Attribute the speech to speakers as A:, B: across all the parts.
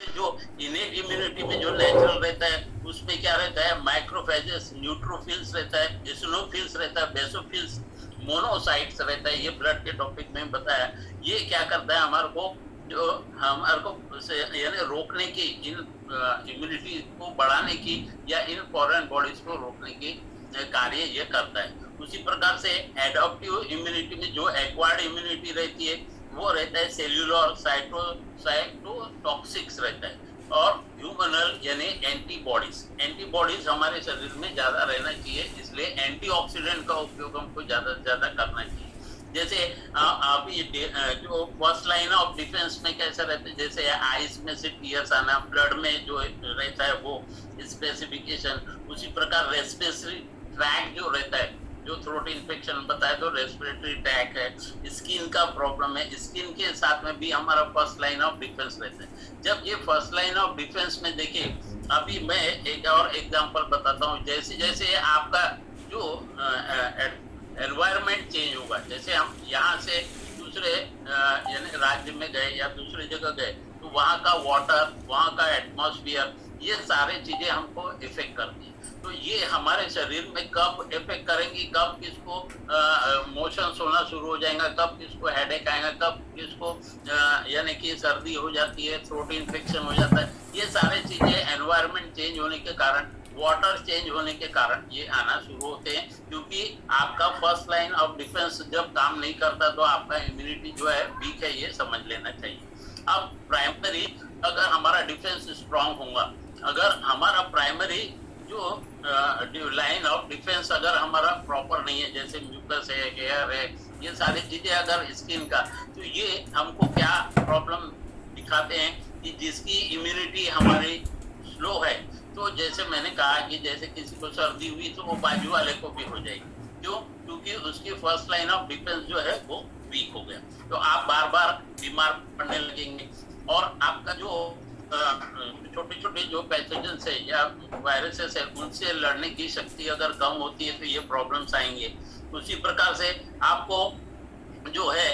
A: जो innate immunity में जो नेचुरल रहता है उसमें क्या रहता है, माइक्रोफेजेस, न्यूट्रोफिल्स रहता है, एसिनोफिल्स रहता है, बेसोफिल्स, मोनोसाइट्स रहता है। ये ब्लड के टॉपिक में बताया। ये क्या करता है हमारे को, जो हमारे को यानी रोकने की, इन इम्यूनिटी को बढ़ाने की या इन फॉरेन बॉडीज को रोकने की कार्य ये करता है। उसी प्रकार से एडॉप्टिव इम्यूनिटी में जो एक्वायर्ड इम्यूनिटी रहती है वो रहता है सेल्यूलर साइटोटॉक्सिक्स रहता है, और ह्यूमनल यानी एंटीबॉडीज। एंटीबॉडीज हमारे शरीर में ज्यादा रहना चाहिए, इसलिए एंटीऑक्सीडेंट का उपयोग हमको ज्यादा से ज्यादा करना चाहिए। जैसे अभी जो फर्स्ट लाइन ऑफ डिफेंस में कैसा रहता है, जैसे आइस में से टीयर्स आना, ब्लड में जो रहता है वो स्पेसिफिकेशन। उसी प्रकार रेस्पिरेटरी ट्रैक जो रहता है, जो थ्रोट इन्फेक्शन बताए तो रेस्पिरेटरी ट्रैक है, स्किन का प्रॉब्लम है, स्किन के साथ में भी हमारा फर्स्ट लाइन ऑफ डिफेंस रहता है। जब ये फर्स्ट लाइन ऑफ डिफेंस में देखिए, अभी मैं एक और एग्जांपल बताता हूँ। जैसे जैसे आपका जो एनवायरमेंट चेंज होगा, जैसे हम यहाँ से दूसरे यानी राज्य में गए या दूसरे जगह गए, तो वहाँ का वाटर, वहाँ का एटमॉस्फेयर, ये सारे चीजें हमको इफेक्ट करती है। तो ये हमारे शरीर में कब इफेक्ट करेंगी, कब किसको मोशंस होना शुरू हो जाएगा, कब किसको हेडेक आएगा, कब किसको यानी कि सर्दी हो जाती है, थ्रोट इन्फेक्शन हो जाता है। ये सारे चीजें एनवायरनमेंट चेंज होने के कारण, वाटर चेंज होने के कारण ये आना शुरू होते हैं। क्योंकि आपका फर्स्ट लाइन ऑफ डिफेंस जब काम नहीं करता तो आपका इम्यूनिटी जो है वीक है, ये समझ लेना चाहिए। अब प्राइमरी अगर हमारा डिफेंस स्ट्रांग होगा, अगर हमारा प्राइमरी जो लाइन ऑफ डिफेंस अगर हमारा प्रॉपर नहीं है, जैसे म्यूकस है, हेयर है, ये सारी चीजें अगर स्किन का, तो ये हमको क्या प्रॉब्लम दिखाते हैं कि जिसकी इम्यूनिटी हमारी स्लो है, तो जैसे मैंने कहा कि जैसे किसी को सर्दी हुई तो वो बाजू वाले को भी हो जाएगी। क्यों? क्योंकि उसकी फर्स्ट लाइन ऑफ डिफेंस जो है वो वीक हो गया। तो आप बार बार बीमार पड़ने लगेंगे, और आपका जो छोटे छोटे जो पैथोजेंस है या वायरसेस है, उनसे लड़ने की शक्ति अगर कम होती है तो ये प्रॉब्लम्स आएंगे। उसी प्रकार से आपको जो है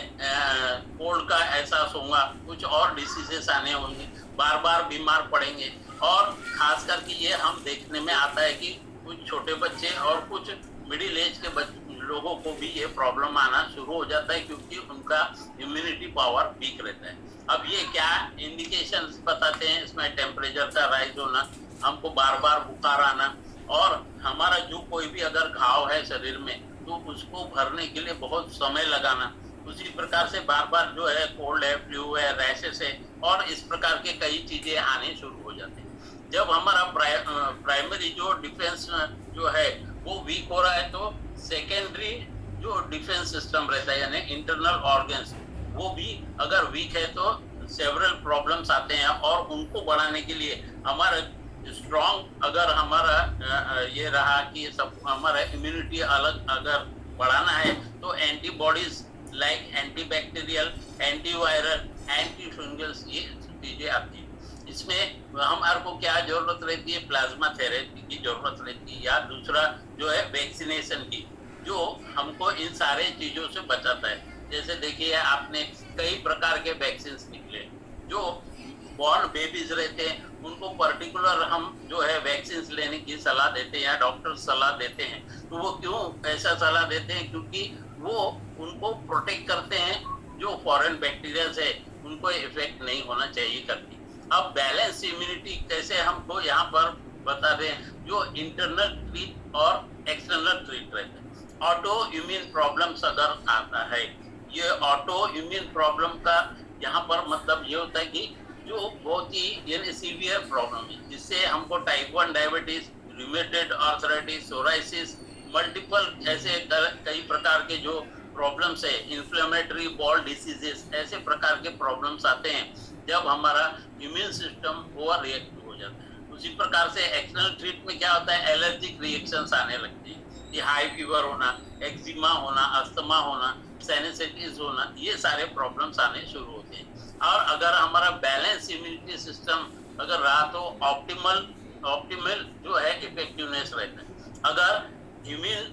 A: कोल्ड का एहसास होगा, कुछ और डिसीजेस आने होंगे, बार बार बीमार पड़ेंगे। और खास करके ये हम देखने में आता है कि कुछ छोटे बच्चे और कुछ मिडिल एज के लोगों को भी ये प्रॉब्लम आना शुरू हो जाता है, क्योंकि उनका इम्यूनिटी पावर वीक रहता है। अब ये क्या इंडिकेशंस बताते हैं, इसमें टेम्परेचर का राइज होना, हमको बार बार बुखार आना, और हमारा जो कोई भी अगर घाव है शरीर में तो उसको भरने के लिए बहुत समय लगाना। उसी प्रकार से बार बार जो है कोल्ड है, फ्लू है, रैशेस है, और इस प्रकार के कई चीजें आने शुरू हो जाते हैं। जब हमारा प्राइमरी जो डिफेंस जो है वो वीक हो रहा है, तो सेकेंडरी जो डिफेंस सिस्टम रहता है यानी इंटरनल ऑर्गन्स, वो भी अगर वीक है तो सेवरल प्रॉब्लम्स आते हैं। और उनको बढ़ाने के लिए हमारा स्ट्रॉन्ग अगर हमारा ये रहा कि सब हमारा इम्यूनिटी अलग अगर बढ़ाना है, तो antibodies like antibacterial, antiviral, anti fungals, ये चीजें आती है। इसमें हमारे को क्या जरूरत रहती है, प्लाज्मा थेरेपी की जरूरत रहती है, या दूसरा जो है वैक्सीनेशन की, जो हमको इन सारे चीजों से बचाता है। जैसे देखिए आपने कई प्रकार के वैक्सीन निकले, जो बॉर्न बेबीज रहते हैं उनको पर्टिकुलर हम जो है वैक्सीन लेने की सलाह देते हैं या डॉक्टर सलाह देते हैं। तो वो क्यों ऐसा सलाह देते हैं? क्योंकि वो उनको प्रोटेक्ट करते हैं, जो फॉरेन बैक्टीरिया है उनको इफेक्ट नहीं होना चाहिए करती। अब बैलेंस इम्यूनिटी कैसे हमको यहाँ पर बता दें, जो इंटरनल ट्रीट और एक्सटर्नल ट्रीट रहते हैं। ऑटो इम्यून प्रॉब्लम्स अगर आता है, ये ऑटो इम्यून प्रॉब्लम का यहाँ पर मतलब ये होता है कि जो बहुत ही यानी सीवियर प्रॉब्लम है, जिससे हमको type 1 diabetes, rheumatoid arthritis, psoriasis, multiple ऐसे कई प्रकार के जो प्रॉब्लम्स है, इन्फ्लेमेटरी बॉल डिसीजेस, ऐसे प्रकार के प्रॉब्लम्स आते हैं जब हमारा इम्यून सिस्टम ओवर रिएक्ट हो जाता है। उसी प्रकार से एक्सटर्नल ट्रीट में क्या होता है, एलर्जिक रिएक्शंस आने लगती है, ये हाई फीवर होना, एक्जिमा होना, अस्थमा होना, साइनसाइटिस होना, ये सारे प्रॉब्लम्स आने शुरू होते हैं। और अगर हमारा बैलेंस इम्यूनिटी सिस्टम अगर रहा तो ऑप्टिमल जो है इफेक्टिवनेस रहता है। अगर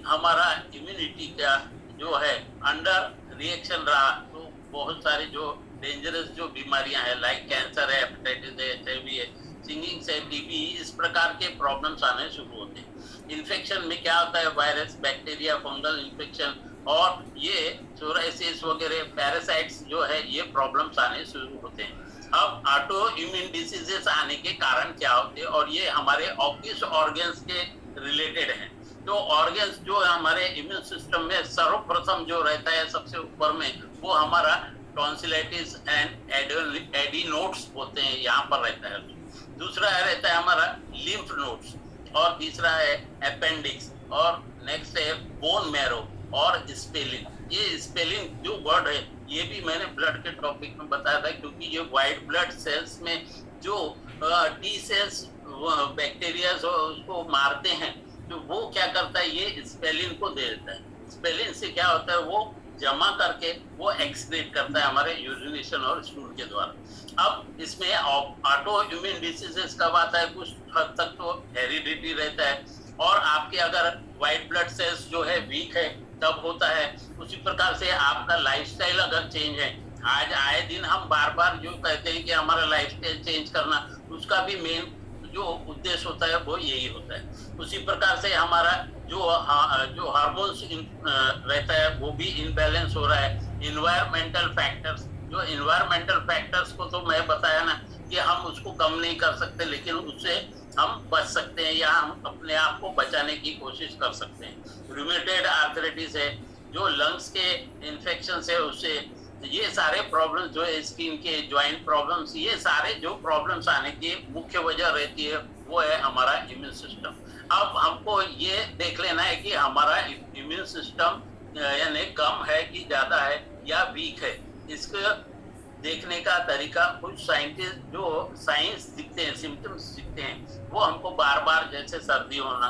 A: हमारा इम्यूनिटी का जो है अंडर रिएक्शन रहा तो बहुत सारे जो डेंजरस जो बीमारियां हैं लाइक कैंसर है, हेपेटाइटिस है, एचआईवी है, सिंगिंग से, टीबी, इस प्रकार के प्रॉब्लम्स आने शुरू होते हैं। इन्फेक्शन में क्या होता है, वायरस, बैक्टीरिया, फंगल इन्फेक्शन और ये सोराइसिस वगैरह पैरासाइट्स जो है ये प्रॉब्लम्स आने शुरू होते हैं। अब ऑटो इम्यून डिसीजेस आने के कारण क्या होते हैं और ये हमारे किस ऑर्गन्स के रिलेटेड हैं। तो ऑर्गन्स जो है हमारे इम्यून सिस्टम में सर्वप्रथम जो रहता है सबसे ऊपर में, वो हमारा टॉन्सिलाइटिस एंड एडिनोड्स बोलते हैं, यहाँ पर रहता है। दूसरा रहता है हमारा लिम्फ नोड्स और तीसरा है अपेंडिक्स और नेक्स्ट है बोन मैरो और स्पेलिन। ये स्पेलिन जो वर्ड है ये भी मैंने ब्लड के टॉपिक में बताया था, क्योंकि ये व्हाइट ब्लड सेल्स में जो टी सेल्स बैक्टीरिया उसको मारते हैं, तो वो क्या करता है, ये स्पेलिन को दे देता है। स्पेलिन से क्या होता है, वो जमा करके वो एक्सक्रीट करता है हमारे यूरिनेशन और स्टूल के द्वारा। अब इसमें ऑटो इम्यून डिसीजेस कब आता है, कुछ हद तक तो हेरिडिटी रहता है और आपके अगर व्हाइट ब्लड सेल्स जो है वीक है तब होता है। उसी प्रकार से आपका लाइफस्टाइल अगर चेंज है, आज आए दिन हम बार बार जो कहते हैं कि हमारा लाइफस्टाइल चेंज करना, उसका भी मेन जो उद्देश्य होता है वो यही होता है। उसी प्रकार से हमारा जो हार्मोन्स रहता है वो भी इनबैलेंस हो रहा है। इन्वायरमेंटल फैक्टर्स, जो इन्वायरमेंटल फैक्टर्स को तो मैं बताया ना कि हम उसको कम नहीं कर सकते, लेकिन उससे हम बच सकते हैं या हम अपने आप को बचाने की कोशिश कर सकते हैं। रूमेटॉइड आर्थराइटिस है, जो लंग्स के इन्फेक्शन है उससे, ये सारे प्रॉब्लम्स जो है स्किन के, ज्वाइंट प्रॉब्लम्स, ये सारे जो प्रॉब्लम्स आने की मुख्य वजह रहती है वो है हमारा इम्यून सिस्टम। अब हमको ये देख लेना है कि हमारा इम्यून सिस्टम यानी कम है कि ज्यादा है या वीक है। इसको देखने का तरीका, कुछ साइंटिस्ट जो साइंस दिखते हैं, सिम्टम्स दिखते हैं, वो हमको बार बार जैसे सर्दी होना,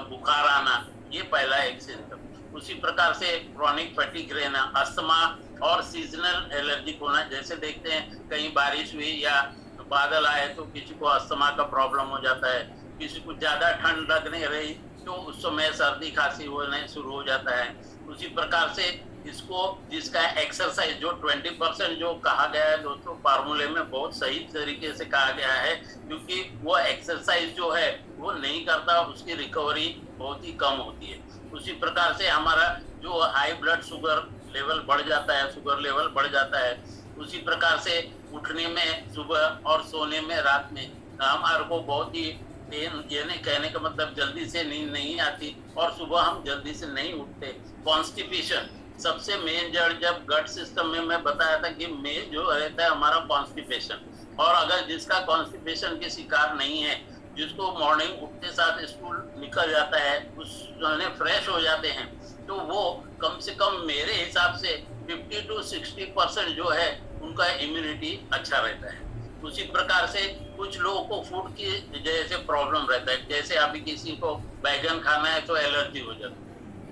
A: बुखार आना, ये पहला एक सिम्टम। उसी प्रकार से क्रॉनिक फैटिग रहना, अस्थमा और सीजनल एलर्जिक होना। जैसे देखते हैं कहीं बारिश हुई या बादल आए तो किसी को अस्थमा का प्रॉब्लम हो जाता है, किसी को ज्यादा ठंड लगने रही तो उस समय सर्दी खांसी होने शुरू हो जाता है। उसी प्रकार से इसको, जिसका एक्सरसाइज जो 20% जो कहा गया है दोस्तों, फार्मूले में बहुत सही तरीके से कहा गया है, क्योंकि वो एक्सरसाइज जो है वो नहीं करता, उसकी रिकवरी बहुत ही कम होती है। उसी प्रकार से हमारा जो हाई ब्लड शुगर लेवल बढ़ जाता है, शुगर लेवल बढ़ जाता है। उसी प्रकार से उठने में सुबह और सोने में रात में हमारे को बहुत ही यानी कहने का मतलब जल्दी से नींद नहीं आती और सुबह हम जल्दी से नहीं उठते। कॉन्स्टिपेशन सबसे मेन जड़, जब गट सिस्टम में मैं बताया था कि मेन जो रहता है हमारा कॉन्स्टिपेशन, और अगर जिसका कॉन्स्टिपेशन के शिकार नहीं है, जिसको मॉर्निंग उठते साथ स्कूल निकल जाता है, उस फ्रेश हो जाते हैं, तो वो कम से कम मेरे हिसाब से 50 to 60% जो है उनका इम्यूनिटी अच्छा रहता है। उसी प्रकार से कुछ लोगों को फूड की जैसे प्रॉब्लम रहता है, जैसे अभी किसी को बैगन खाना है तो एलर्जी हो जाती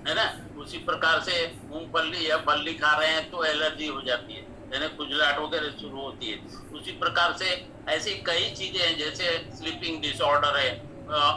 A: है ना, उसी प्रकार से मूंगफली या फली खा रहे हैं तो एलर्जी हो जाती है, यानी खुजलाहट वगैरह शुरू होती है। उसी प्रकार से ऐसी कई चीजें हैं, जैसे स्लीपिंग डिसऑर्डर है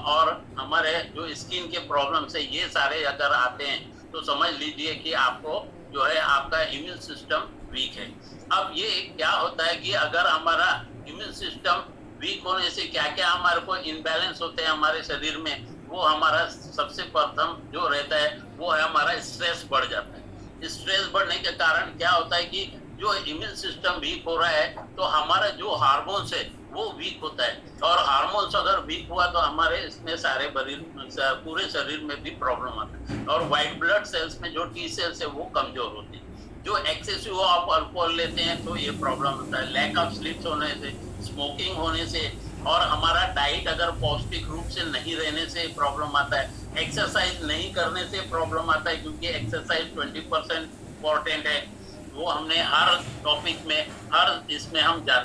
A: और हमारे जो स्किन के प्रॉब्लम है, ये सारे अगर आते हैं तो समझ लीजिए कि आपको जो है आपका इम्यून सिस्टम वीक है। अब ये क्या होता है कि अगर हमारा इम्यून सिस्टम वीक होने से क्या क्या हमारे को इनबैलेंस होते हैं हमारे शरीर में, वो हमारा सबसे प्रथम जो रहता है वो है हमारा स्ट्रेस बढ़ जाता है। स्ट्रेस बढ़ने के कारण क्या होता है कि जो इम्यून सिस्टम वीक हो रहा है तो हमारा जो हार्मोन्स है वो वीक होता है, और हार्मोन्स अगर वीक हुआ तो हमारे इसमें सारे पूरे शरीर में भी प्रॉब्लम आता है, और व्हाइट ब्लड सेल्स में जो टी सेल्स है वो कमजोर होती है। जो एक्सेसिव आप अल्कोहल लेते हैं तो ये प्रॉब्लम होता है, लैक ऑफ स्लीप होने से, स्मोकिंग होने से, और हमारा डाइट अगर पौष्टिक रूप से नहीं रहने से प्रॉब्लम आता है। एक्सरसाइज नहीं करने से प्रॉब्लम आता है, क्योंकि एक्सरसाइज 20% इम्पोर्टेंट है। वो हमने हर टॉपिक में, हर इसमें हम